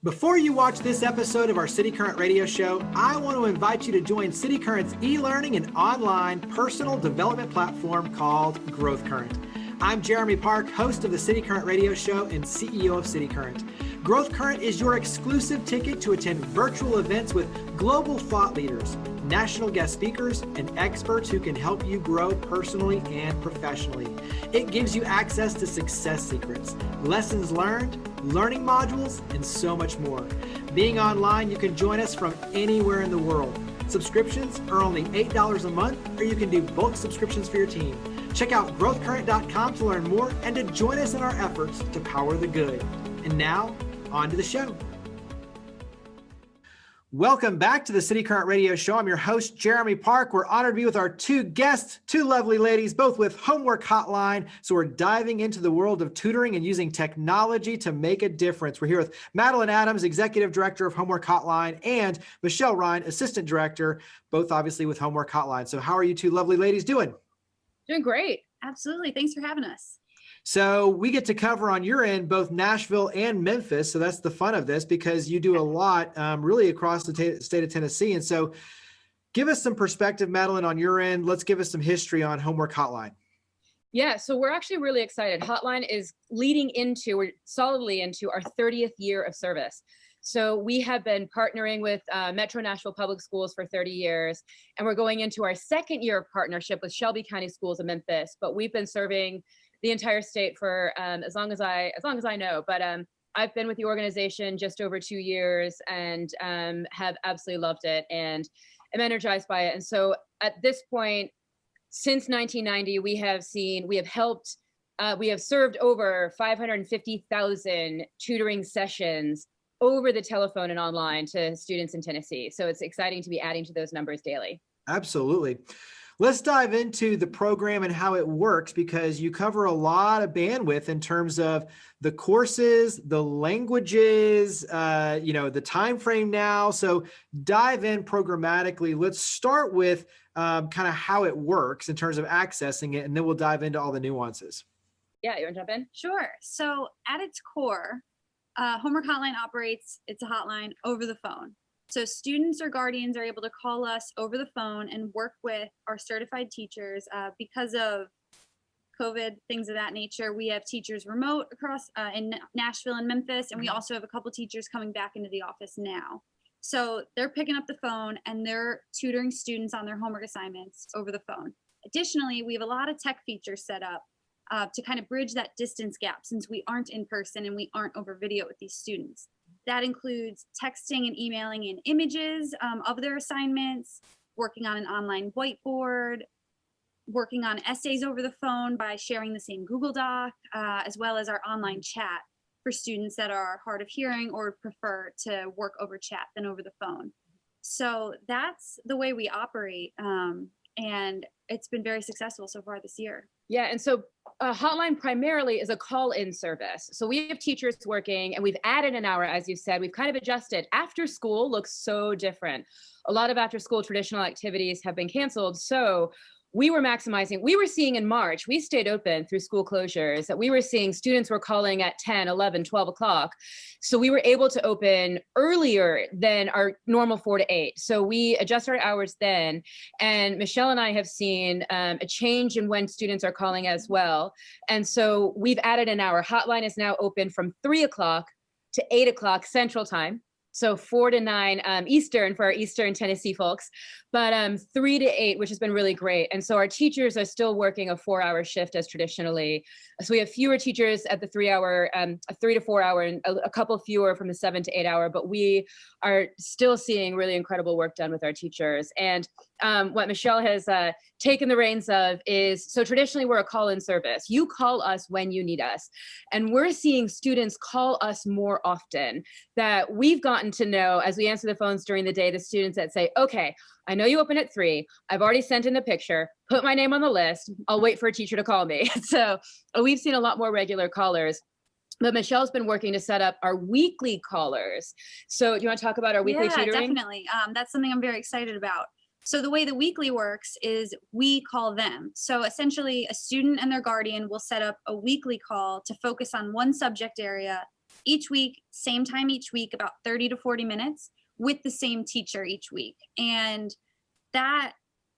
Before you watch this episode of our cityCURRENT radio show, I want to invite you to join cityCURRENT's e-learning and online personal development platform called GrowthCurrent. I'm Jeremy Park, host of the cityCURRENT radio show and CEO of cityCURRENT. GrowthCurrent is your exclusive ticket to attend virtual events with global thought leaders, national guest speakers, and experts who can help you grow personally and professionally. It gives you access to success secrets, lessons learned, learning modules, and so much more. Being online, you can join us from anywhere in the world. Subscriptions are only $8 a month, or you can do bulk subscriptions for your team. Check out growthcurrent.com to learn more and to join us in our efforts to power the good. And now, on to the show. Welcome back to the cityCURRENT radio show. I'm your host, Jeremy Park. We're honored to be with our two guests, two lovely ladies, both with Homework Hotline. So we're diving into the world of tutoring and using technology to make a difference. We're here with Madeline Adams, Executive Director of Homework Hotline, and Michelle Rind, Assistant Director, both obviously with Homework Hotline. So how are you two lovely ladies doing? Doing great. Absolutely. Thanks for having us. So we get to cover on your end, both Nashville and Memphis. So that's the fun of this, because you do a lot really across the state of Tennessee. And so give us some perspective, Madeline, on your end. Let's give us some history on Homework Hotline. Yeah, so we're actually really excited. Hotline is we're solidly into our 30th year of service. So we have been partnering with Metro Nashville Public Schools for 30 years, and we're going into our second year of partnership with Shelby County Schools in Memphis. But we've been serving the entire state for as long as I know. But I've been with the organization just over 2 years and have absolutely loved it and am energized by it. And so at this point, since 1990, we have served over 550,000 tutoring sessions over the telephone and online to students in Tennessee. So it's exciting to be adding to those numbers daily. Absolutely. Let's dive into the program and how it works, because you cover a lot of bandwidth in terms of the courses, the languages, the time frame now. So dive in programmatically. Let's start with kind of how it works in terms of accessing it, and then we'll dive into all the nuances. Yeah, you want to jump in? Sure. So at its core, Homework Hotline operates, it's a hotline over the phone. So students or guardians are able to call us over the phone and work with our certified teachers. Because of COVID, things of that nature, we have teachers remote across in Nashville and Memphis, and we also have a couple teachers coming back into the office now. So they're picking up the phone and they're tutoring students on their homework assignments over the phone. Additionally, we have a lot of tech features set up to kind of bridge that distance gap, since we aren't in person and we aren't over video with these students. That includes texting and emailing in images of their assignments, working on an online whiteboard, working on essays over the phone by sharing the same Google Doc, as well as our online chat for students that are hard of hearing or prefer to work over chat than over the phone. So that's the way we operate. And it's been very successful so far this year. Yeah, and so Hotline primarily is a call-in service. So we have teachers working, and we've added an hour, as you said. We've kind of adjusted. After school looks so different. A lot of after-school traditional activities have been canceled. So we were seeing in March, we stayed open through school closures, that we were seeing students were calling at 10, 11, 12 o'clock. So we were able to open earlier than our normal 4 to 8. So we adjust our hours then. And Michelle and I have seen a change in when students are calling as well. And so we've added an hour. Hotline is now open from 3 o'clock to 8 o'clock Central Time. So 4 to 9 Eastern for our Eastern Tennessee folks, but 3 to 8, which has been really great. And so our teachers are still working a 4-hour shift as traditionally. So we have fewer teachers at the 3 to 4 hour, and a couple fewer from the 7 to 8 hour, but we are still seeing really incredible work done with our teachers. And what Michelle has taken the reins of is, so traditionally we're a call-in service. You call us when you need us. And we're seeing students call us more often, that we've gotten to know as we answer the phones during the day, the students that say, okay, I know you open at 3. I've already sent in the picture, put my name on the list. I'll wait for a teacher to call me. So we've seen a lot more regular callers. But Michelle's been working to set up our weekly callers. So do you want to talk about our weekly tutoring? Yeah, definitely. That's something I'm very excited about. So the way the weekly works is we call them. So essentially a student and their guardian will set up a weekly call to focus on one subject area each week, same time each week, about 30 to 40 minutes with the same teacher each week. And that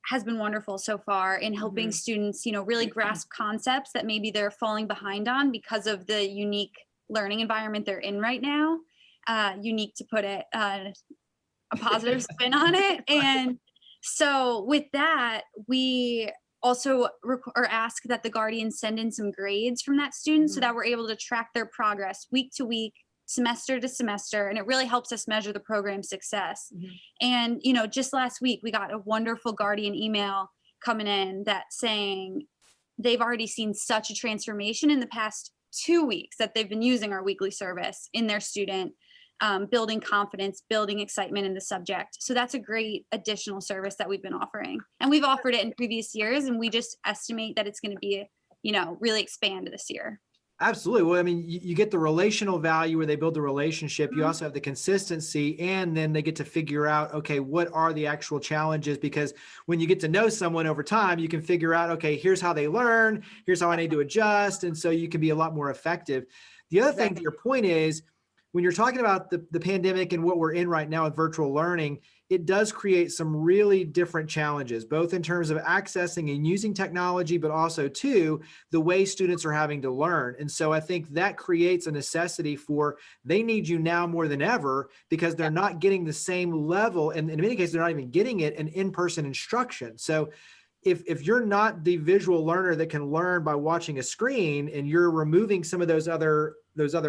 has been wonderful so far in helping students, really grasp concepts that maybe they're falling behind on because of the unique learning environment they're in right now. Unique, to put it, a positive spin on it. And so with that, we also ask that the guardians send in some grades from that student so that we're able to track their progress week to week, semester to semester, and it really helps us measure the program's success. And, just last week, we got a wonderful guardian email coming in that saying they've already seen such a transformation in the past 2 weeks that they've been using our weekly service in their student, building confidence, building excitement in the subject. So that's a great additional service that we've been offering. And we've offered it in previous years, and we just estimate that it's going to be, really expand this year. Absolutely. Well, I mean, you get the relational value where they build the relationship. You also have the consistency, and then they get to figure out, okay, what are the actual challenges? Because when you get to know someone over time, you can figure out, okay, here's how they learn, here's how I need to adjust. And so you can be a lot more effective. The other thing to your point is, when you're talking about the pandemic and what we're in right now with virtual learning, it does create some really different challenges, both in terms of accessing and using technology, but also too, the way students are having to learn. And so I think that creates a necessity for, they need you now more than ever, because they're not getting the same level. And in many cases, they're not even getting it in in-person instruction. So if you're not the visual learner that can learn by watching a screen, and you're removing some of those other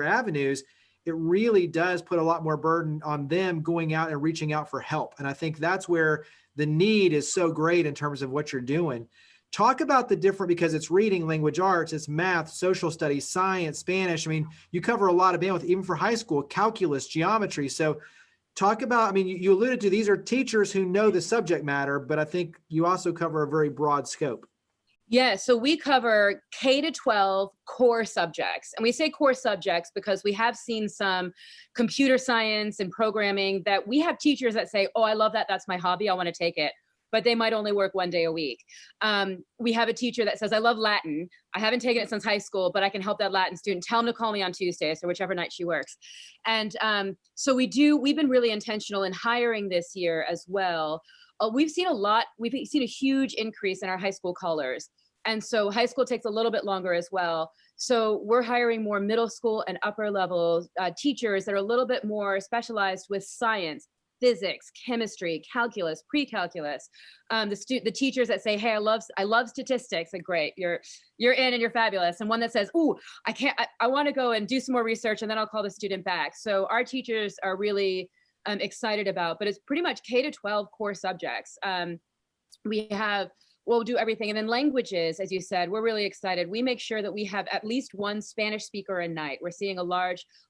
avenues, it really does put a lot more burden on them going out and reaching out for help. And I think that's where the need is so great in terms of what you're doing. Talk about the different, because it's reading, language arts, it's math, social studies, science, Spanish. I mean, you cover a lot of bandwidth, even for high school, calculus, geometry. So talk about, I mean, you alluded to, these are teachers who know the subject matter, but I think you also cover a very broad scope. Yeah, so we cover K to 12 core subjects. And we say core subjects because we have seen some computer science and programming that we have teachers that say, oh, I love that. That's my hobby. I want to take it. But they might only work 1 day a week. We have a teacher that says, I love Latin. I haven't taken it since high school, but I can help that Latin student. Tell them to call me on Tuesdays or whichever night she works. And so we've been really intentional in hiring this year as well. We've seen a huge increase in our high school callers. And so high school takes a little bit longer as well. So we're hiring more middle school and upper level teachers that are a little bit more specialized with science, physics, chemistry, calculus, pre-calculus. The teachers that say, hey, I love statistics. Like, great, you're in and you're fabulous. And one that says, ooh, I want to go and do some more research and then I'll call the student back. So our teachers are really excited about, but it's pretty much K to 12 core subjects. We'll do everything. And then languages, as you said, we're really excited. We make sure that we have at least one Spanish speaker a night. We're seeing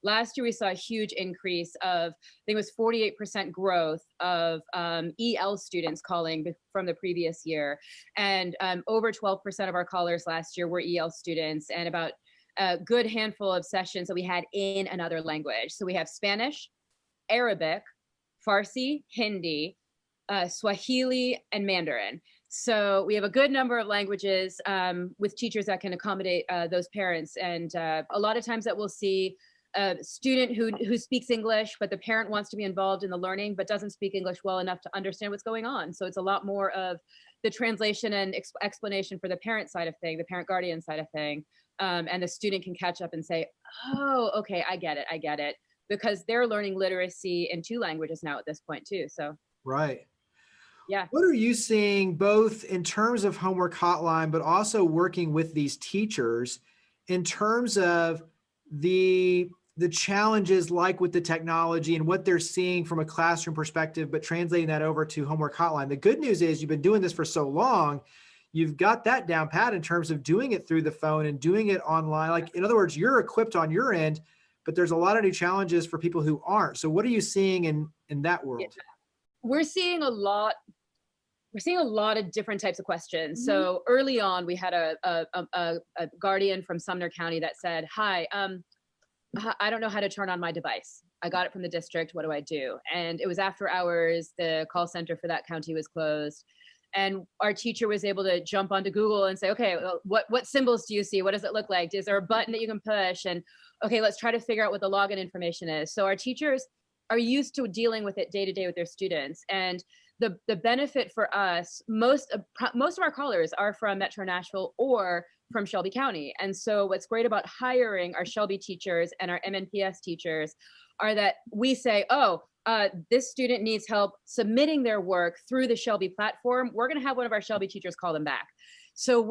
last year we saw a huge increase of, I think it was 48% growth of EL students calling from the previous year. And over 12% of our callers last year were EL students, and about a good handful of sessions that we had in another language. So we have Spanish, Arabic, Farsi, Hindi, Swahili, and Mandarin. So we have a good number of languages with teachers that can accommodate those parents. And a lot of times that we'll see a student who speaks English, but the parent wants to be involved in the learning, but doesn't speak English well enough to understand what's going on. So it's a lot more of the translation and explanation for the parent side of thing, the parent guardian side of thing. And the student can catch up and say, oh, okay, I get it. Because they're learning literacy in 2 languages now at this point too. So. Right. Yeah. What are you seeing both in terms of Homework Hotline, but also working with these teachers in terms of the challenges, like with the technology and what they're seeing from a classroom perspective, but translating that over to Homework Hotline? The good news is you've been doing this for so long, you've got that down pat in terms of doing it through the phone and doing it online. Like, in other words, you're equipped on your end, but there's a lot of new challenges for people who aren't. So what are you seeing in that world? Yeah. We're seeing a lot of different types of questions. So early on, we had a guardian from Sumner County that said, hi, I don't know how to turn on my device. I got it from the district. What do I do? And it was after hours. The call center for that county was closed. And our teacher was able to jump onto Google and say, okay, well, what symbols do you see? What does it look like? Is there a button that you can push? And okay, let's try to figure out what the login information is. So our teachers are used to dealing with it day to day with their students. And the benefit for us, most of our callers are from Metro Nashville or from Shelby County. And so what's great about hiring our Shelby teachers and our MNPS teachers are that we say, oh, this student needs help submitting their work through the Shelby platform. We're going to have one of our Shelby teachers call them back. So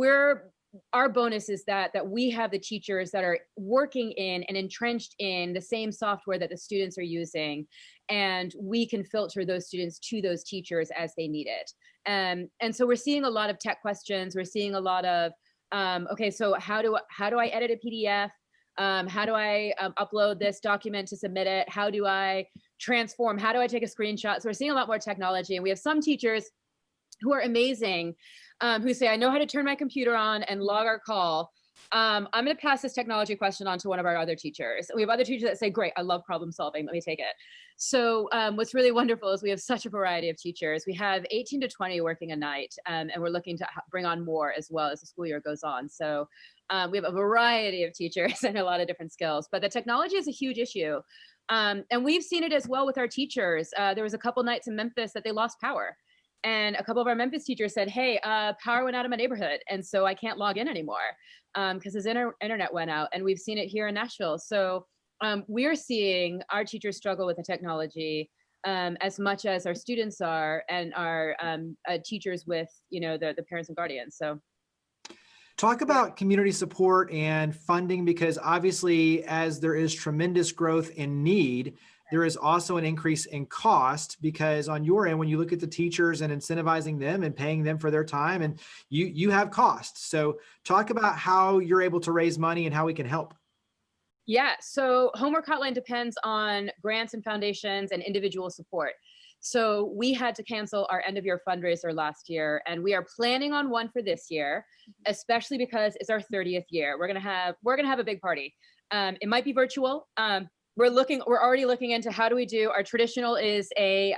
our bonus is that we have the teachers that are working in and entrenched in the same software that the students are using, and we can filter those students to those teachers as they need it. And so we're seeing a lot of tech questions. We're seeing a lot of, okay, so how do I edit a PDF? How do I upload this document to submit it? How do I transform? How do I take a screenshot? So we're seeing a lot more technology, and we have some teachers who are amazing, who say, I know how to turn my computer on and log our call. I'm going to pass this technology question on to one of our other teachers. We have other teachers that say, great, I love problem solving. Let me take it. So what's really wonderful is we have such a variety of teachers. We have 18 to 20 working a night, and we're looking to bring on more as well as the school year goes on. So we have a variety of teachers and a lot of different skills, but the technology is a huge issue. And we've seen it as well with our teachers. There was a couple nights in Memphis that they lost power. And a couple of our Memphis teachers said, hey, power went out of my neighborhood, and so I can't log in anymore because his internet went out. And we've seen it here in Nashville. So we're seeing our teachers struggle with the technology as much as our students are, and our teachers with, the parents and guardians. So talk about community support and funding, because obviously as there is tremendous growth in need, there is also an increase in cost, because on your end, when you look at the teachers and incentivizing them and paying them for their time, and you have costs. So talk about how you're able to raise money and how we can help. Yeah, so Homework Hotline depends on grants and foundations and individual support. So we had to cancel our end of year fundraiser last year, and we are planning on one for this year, especially because it's our 30th year. We're gonna have a big party. It might be virtual. We're already looking into how do we do. Our traditional is a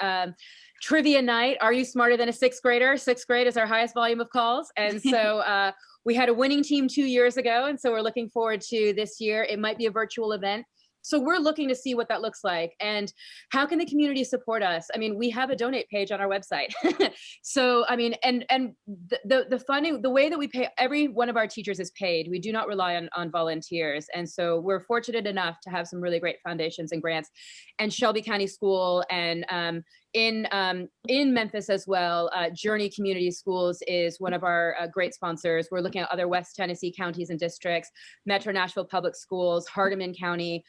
trivia night. Are you smarter than a sixth grader? Sixth grade is our highest volume of calls. And so we had a winning team 2 years ago. And so we're looking forward to this year. It might be a virtual event. So we're looking to see what that looks like, and how can the community support us? I mean, we have a donate page on our website. So, I mean, and the funding, the way that we pay, every one of our teachers is paid. We do not rely on volunteers. And so we're fortunate enough to have some really great foundations and grants, and Shelby County School, and in Memphis as well, Journey Community Schools is one of our great sponsors. We're looking at other West Tennessee counties and districts, Metro Nashville Public Schools, Hardeman County,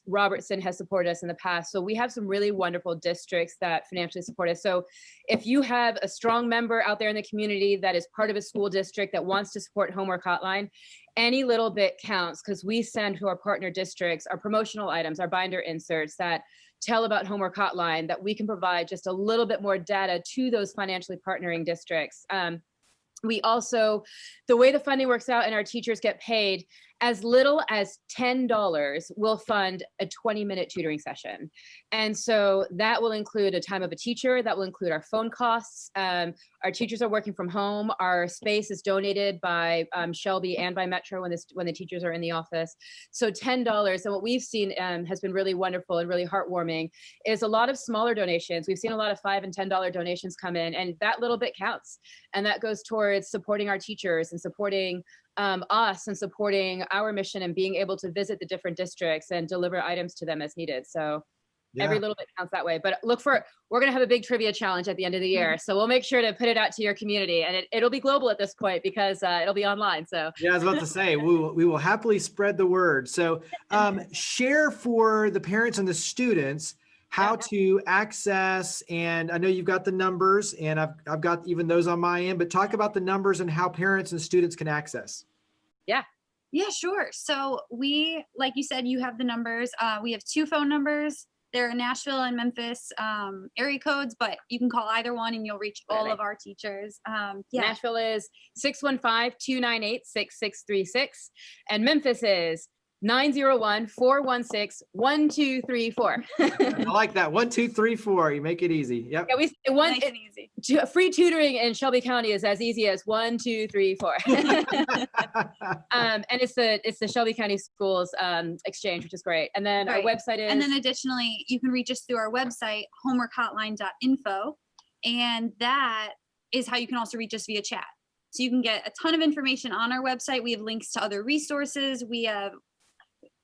Robertson has supported us in the past. So we have some really wonderful districts that financially support us. So if you have a strong member out there in the community that is part of a school district that wants to support Homework Hotline, any little bit counts, because we send to our partner districts our promotional items, our binder inserts that tell about Homework Hotline, that we can provide just a little bit more data to those financially partnering districts. We also, the way the funding works out and our teachers get paid, as little as $10 will fund a 20-minute tutoring session. And so that will include a time of a teacher, that will include our phone costs. Our teachers are working from home. Our space is donated by Shelby and by Metro when the teachers are in the office. So $10, and what we've seen has been really wonderful and really heartwarming, is a lot of smaller donations. We've seen a lot of $5 and $10 donations come in, and that little bit counts. And that goes towards supporting our teachers and supporting us and supporting our mission and being able to visit the different districts and deliver items to them as needed. So yeah, every little bit counts that way. But we're going to have a big trivia challenge at the end of the year. So we'll make sure to put it out to your community, and it'll be global at this point because it'll be online. So yeah, I was about to say, we will happily spread the word. So share for the parents and the students how to access, and I know you've got the numbers, and I've got even those on my end, but talk about the numbers and how parents and students can access. Yeah, sure. So we, like you said, you have the numbers. We have 2 phone numbers. They're Nashville and Memphis area codes, but you can call either one and you'll reach all of our teachers. Nashville is 615-298-6636, and Memphis is 901-416-1234. I like that. 1, 2, 3, 4. You make it easy. Yep. Yeah, Nice and easy. Free tutoring in Shelby County is as easy as 1, 2, 3, 4. And it's the Shelby County Schools exchange, which is great. And then our website is. And then additionally, you can reach us through our website, homeworkhotline.info, and that is how you can also reach us via chat. So you can get a ton of information on our website. We have links to other resources. We have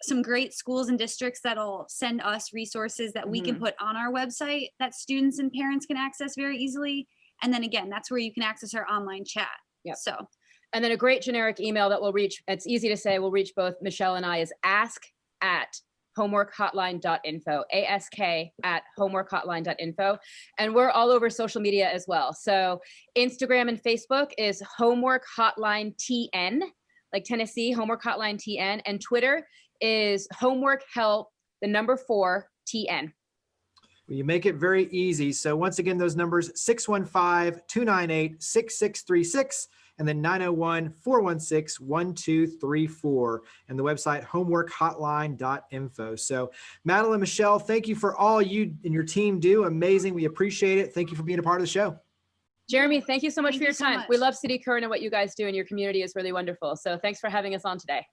some great schools and districts that'll send us resources that we can put on our website that students and parents can access very easily. And then again, that's where you can access our online chat. Yep. So, and then a great generic email that will reach, it's easy to say, will reach both Michelle and I, is ask@homeworkhotline.info, ask@homeworkhotline.info. And we're all over social media as well. So Instagram and Facebook is Homework Hotline TN, like Tennessee, Homework Hotline TN, and Twitter is Homework Help, the number 4 TN. Well, you make it very easy. So once again, those numbers 615-298-6636 and then 901-416-1234 and the website homeworkhotline.info. So Madeline, Michelle, thank you for all you and your team do. Amazing. We appreciate it. Thank you for being a part of the show. Jeremy, thank you so much Thank for your you so time. much. We love cityCURRENT and what you guys do in your community is really wonderful. So thanks for having us on today.